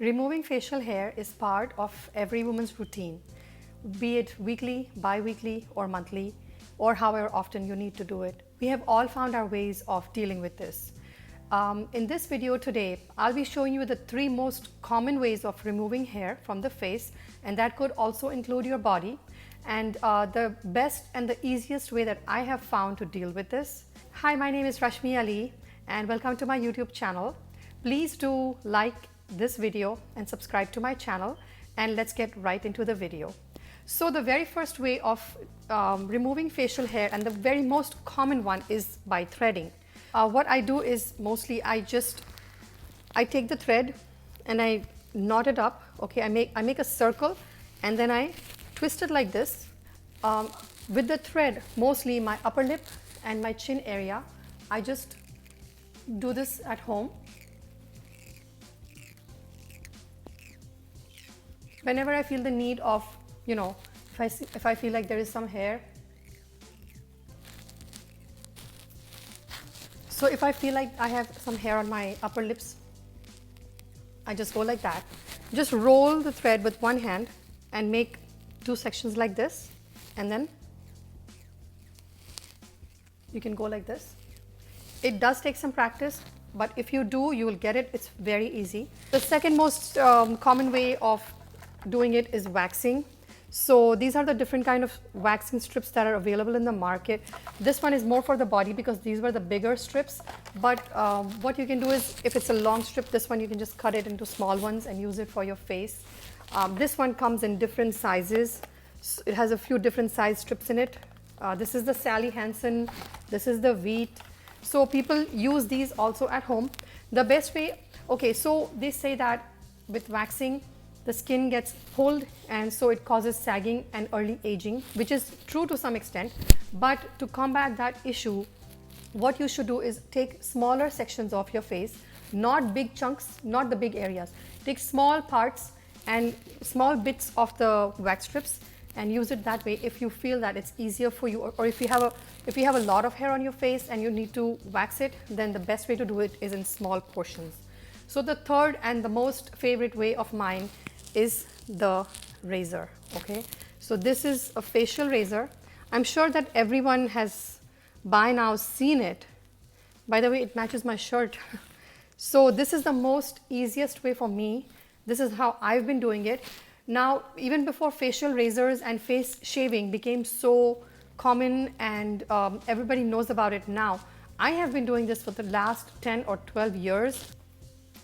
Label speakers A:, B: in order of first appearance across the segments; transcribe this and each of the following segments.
A: Removing facial hair is part of every woman's routine, be it weekly, bi-weekly, or monthly, or however often you need to do it. We have all found our ways of dealing with this. In this video today, I'll be showing you the 3 most common ways of removing hair from the face, and that could also include your body, and the best and the easiest way that I have found to deal with this. Hi, my name is Rashmi Ali, and welcome to my YouTube channel. Please do like this video and subscribe to my channel, and let's get right into the video. So the very first way of removing facial hair, and the very most common one, is by threading. What I do is mostly I take the thread and I knot it up. Okay, I make a circle and then I twist it like this. With the thread, mostly my upper lip and my chin area, I just do this at home. Whenever I feel the need of, if I feel like there is some hair. So if I feel like I have some hair on my upper lips, I just go like that. Just roll the thread with one hand and make 2 sections like this, and then you can go like this. It does take some practice, but if you do, you will get it. It's very easy. The second most common way of doing it is waxing. So these are the different kind of waxing strips that are available in the market. This one is more for the body because these were the bigger strips, but what you can do is, if it's a long strip, this one you can just cut it into small ones and use it for your face. This one comes in different sizes. It has a few different size strips in it. This is the Sally Hansen, this is the Wheat. So people use these also at home. The best way, okay, so they say that with waxing, the skin gets pulled, and so it causes sagging and early aging, which is true to some extent. But to combat that issue, what you should do is take smaller sections of your face, not big chunks, not the big areas. Take small parts and small bits of the wax strips and use it that way if you feel that it's easier for you, or if you have a lot of hair on your face and you need to wax it, then the best way to do it is in small portions. So the third and the most favorite way of mine is the razor. Okay, so this is a facial razor. I'm sure that everyone has by now seen it. By the way, it matches my shirt. So this is the most easiest way for me. This is how I've been doing it. Now, even before facial razors and face shaving became so common and everybody knows about it now, I have been doing this for the last 10 or 12 years.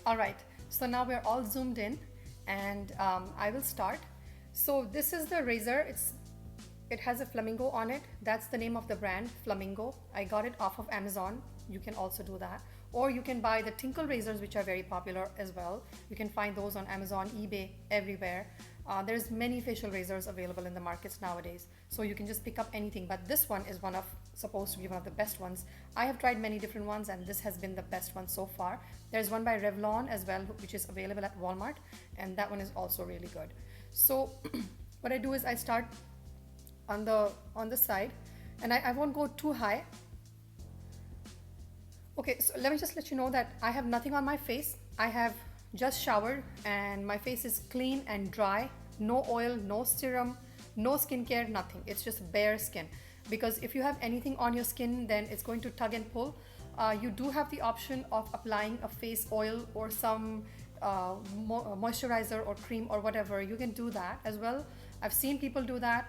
A: All right, so now we're all zoomed in, and I will start. So this is the razor. It has a flamingo on it. That's the name of the brand, Flamingo. I got it off of Amazon. You can also do that, or you can buy the Tinkle razors, which are very popular as well. You can find those on Amazon, eBay, everywhere. There's many facial razors available in the markets nowadays, so you can just pick up anything, but this one is supposed to be one of the best ones. I have tried many different ones, and this has been the best one so far. There's one by Revlon as well, which is available at Walmart, and that one is also really good. So what I do is I start on the side, and I won't go too high. Okay, so let me just let you know that I have nothing on my face. I have just showered and my face is clean and dry. No oil, no serum, no skincare, nothing. It's just bare skin, because if you have anything on your skin, then it's going to tug and pull. You do have the option of applying a face oil or some moisturizer or cream or whatever. You can do that as well. I've seen people do that.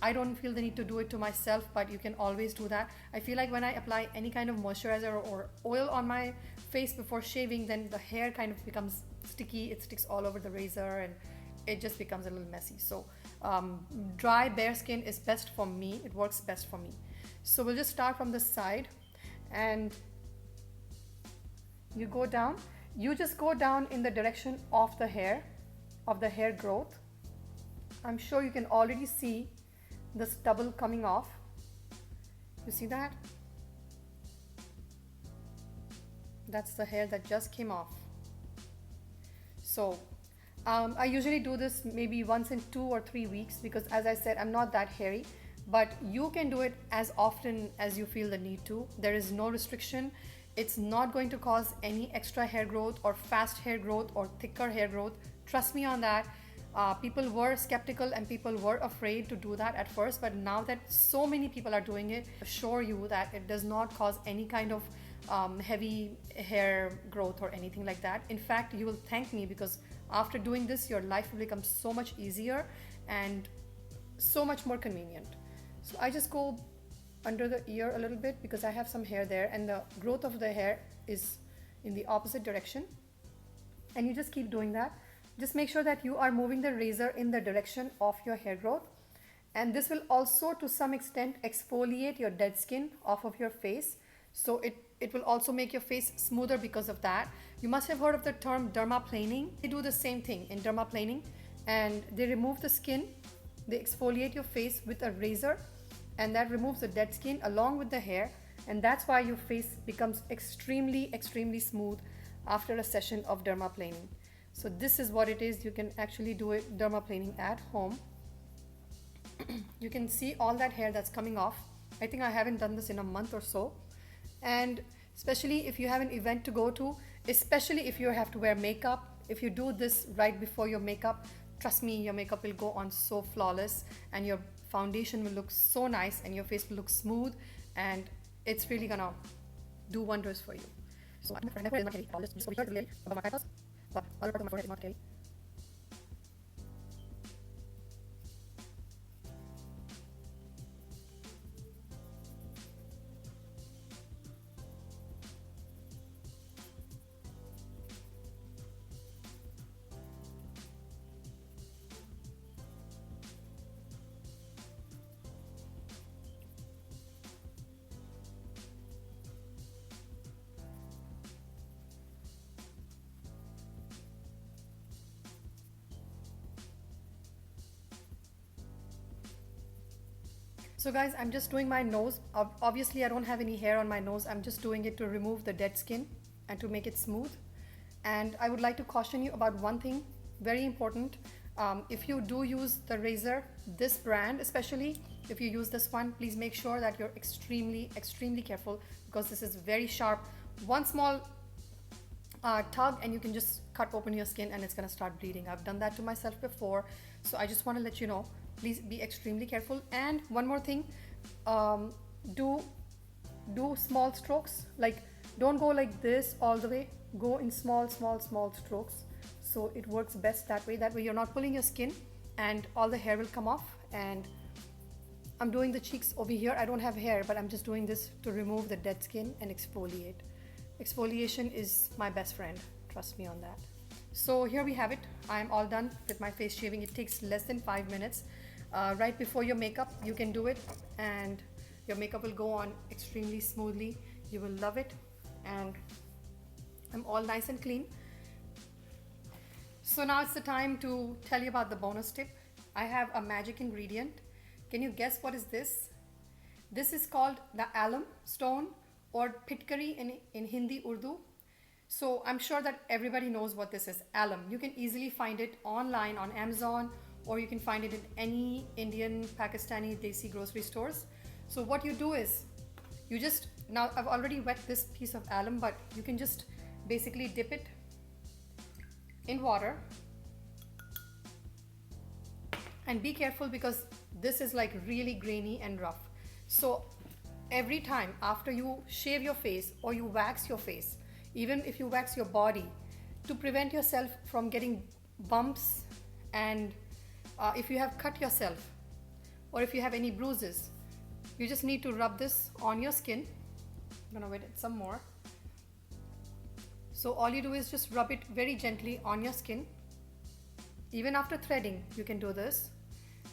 A: I don't feel the need to do it to myself, but you can always do that. I feel like when I apply any kind of moisturizer or oil on my face before shaving, then the hair kind of becomes sticky. It sticks all over the razor and it just becomes a little messy. So dry, bare skin is best for me. It works best for me. So we'll just start from the side, and you go down. You just go down in the direction of the hair growth. I'm sure you can already see the stubble coming off. You see that? That's the hair that just came off. So I usually do this maybe once in 2 or 3 weeks, because as I said, I'm not that hairy. but you can do it as often as you feel the need to. There is no restriction. It's not going to cause any extra hair growth or fast hair growth or thicker hair growth. Trust me on that. People were skeptical and people were afraid to do that at first, but now that so many people are doing it, I assure you that it does not cause any kind of heavy hair growth or anything like that. In fact, you will thank me, because after doing this, your life will become so much easier and so much more convenient. So I just go under the ear a little bit because I have some hair there, and the growth of the hair is in the opposite direction. And you just keep doing that. Just make sure that you are moving the razor in the direction of your hair growth. And this will also to some extent exfoliate your dead skin off of your face. So it will also make your face smoother because of that. You must have heard of the term dermaplaning. They do the same thing in dermaplaning, and they remove the skin, they exfoliate your face with a razor, and that removes the dead skin along with the hair, and that's why your face becomes extremely smooth after a session of dermaplaning. So this is what it is. You can actually do it dermaplaning at home. You can see all that hair that's coming off. I think I haven't done this in a month or so. And especially if you have an event to go to, especially if you have to wear makeup, if you do this right before your makeup, trust me, your makeup will go on so flawless, and your foundation will look so nice, and your face will look smooth, and it's really gonna do wonders for you. So I'm afraid I'm not getting all this over here, above my eyebrows, but other part of my forehead is not getting. So guys, I'm just doing my nose. Obviously I don't have any hair on my nose. I'm just doing it to remove the dead skin and to make it smooth. And I would like to caution you about one thing, very important. If you do use the razor, this brand especially, if you use this one, please make sure that you're extremely careful, because this is very sharp. One small tug and you can just cut open your skin and it's gonna start bleeding. I've done that to myself before, so I just want to let you know, please be extremely careful. And one more thing, do small strokes. Like, don't go like this all the way, go in small strokes, so it works best that way. That way you're not pulling your skin and all the hair will come off. And I'm doing the cheeks over here. I don't have hair, but I'm just doing this to remove the dead skin and exfoliate. Exfoliation is my best friend, trust me on that. So here we have it. I'm all done with my face shaving. It takes less than 5 minutes. Right before your makeup, you can do it, and your makeup will go on extremely smoothly. You will love it. And I'm all nice and clean. So now it's the time to tell you about the bonus tip. I have a magic ingredient. Can you guess what is this? This is called the alum stone, or pitkari in Hindi Urdu. So I'm sure that everybody knows what this is, alum. You can easily find it online on Amazon, or you can find it in any Indian, Pakistani, Desi grocery stores. So what you do is, you just, now I've already wet this piece of alum, but you can just basically dip it in water. And be careful, because this is like really grainy and rough. So every time after you shave your face or you wax your face, even if you wax your body, to prevent yourself from getting bumps, and if you have cut yourself or if you have any bruises, you just need to rub this on your skin. I'm gonna wet it some more. So all you do is just rub it very gently on your skin. Even after threading, you can do this,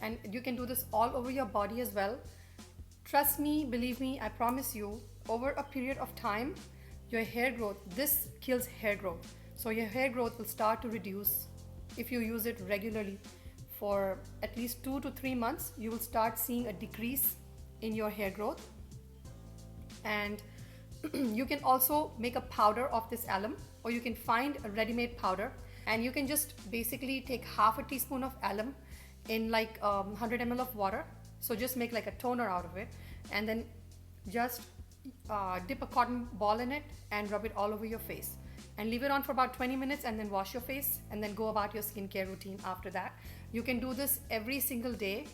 A: and you can do this all over your body as well. Trust me, believe me, I promise you, over a period of time, your hair growth, this kills hair growth. So your hair growth will start to reduce if you use it regularly. For at least 2 to 3 months, you will start seeing a decrease in your hair growth. And you can also make a powder of this alum, or you can find a ready-made powder, and you can just basically take half a teaspoon of alum in like 100 ml of water. So just make like a toner out of it, and then just dip a cotton ball in it and rub it all over your face and leave it on for about 20 minutes and then wash your face and then go about your skincare routine after that. You can do this every single day.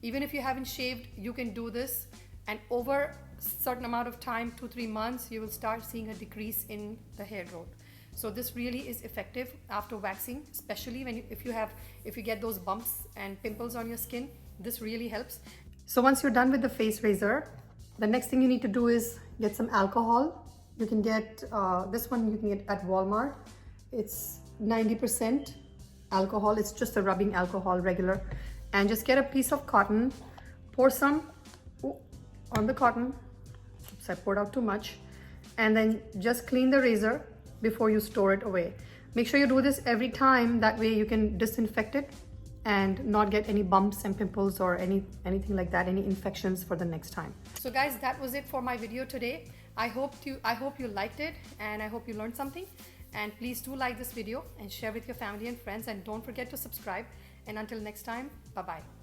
A: Even if you haven't shaved, you can do this, and over a certain amount of time, 2-3 months, you will start seeing a decrease in the hair growth. So this really is effective after waxing, especially when if you get those bumps and pimples on your skin. This really helps. So once you're done with the face razor, the next thing you need to do is get some alcohol. You can get this one, you can get at Walmart. It's 90% alcohol. It's just a rubbing alcohol, regular. And just get a piece of cotton, pour some on the cotton. Oops, I poured out too much. And then just clean the razor before you store it away. Make sure you do this every time. That way you can disinfect it and not get any bumps and pimples or anything like that, any infections for the next time. So guys, that was it for my video today. I hope you liked it, and I hope you learned something. And please do like this video and share with your family and friends, and don't forget to subscribe. And until next time, bye bye.